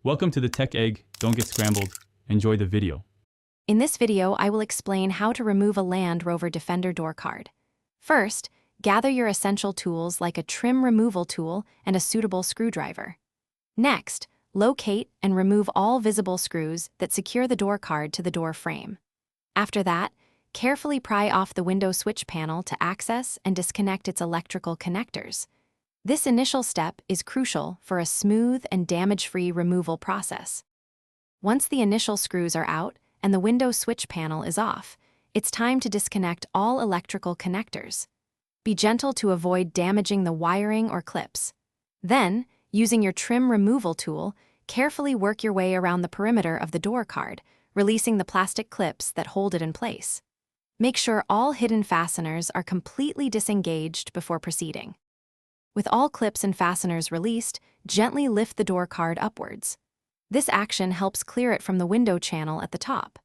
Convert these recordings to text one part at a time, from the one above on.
Welcome to the Tech Egg. Don't get scrambled. Enjoy the video. In this video, I will explain how to remove a Land Rover Defender door card. First, gather your essential tools like a trim removal tool and a suitable screwdriver. Next, locate and remove all visible screws that secure the door card to the door frame. After that, carefully pry off the window switch panel to access and disconnect its electrical connectors. This initial step is crucial for a smooth and damage-free removal process. Once the initial screws are out and the window switch panel is off, it's time to disconnect all electrical connectors. Be gentle to avoid damaging the wiring or clips. Then, using your trim removal tool, carefully work your way around the perimeter of the door card, releasing the plastic clips that hold it in place. Make sure all hidden fasteners are completely disengaged before proceeding. With all clips and fasteners released, gently lift the door card upwards. This action helps clear it from the window channel at the top.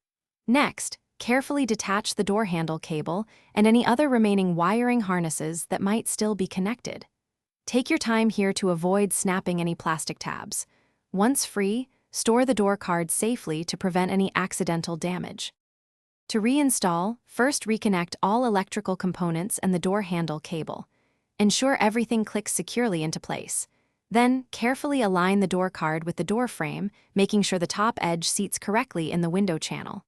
Next, carefully detach the door handle cable and any other remaining wiring harnesses that might still be connected. Take your time here to avoid snapping any plastic tabs. Once free, store the door card safely to prevent any accidental damage. To reinstall, first reconnect all electrical components and the door handle cable. Ensure everything clicks securely into place. Then, carefully align the door card with the door frame, making sure the top edge seats correctly in the window channel.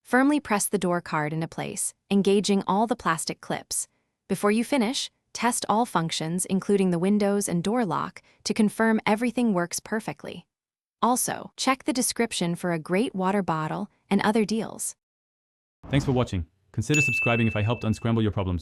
Firmly press the door card into place, engaging all the plastic clips. Before you finish, test all functions, including the windows and door lock, to confirm everything works perfectly. Also, check the description for a great water bottle and other deals. Thanks for watching. Consider subscribing if I helped unscramble your problems.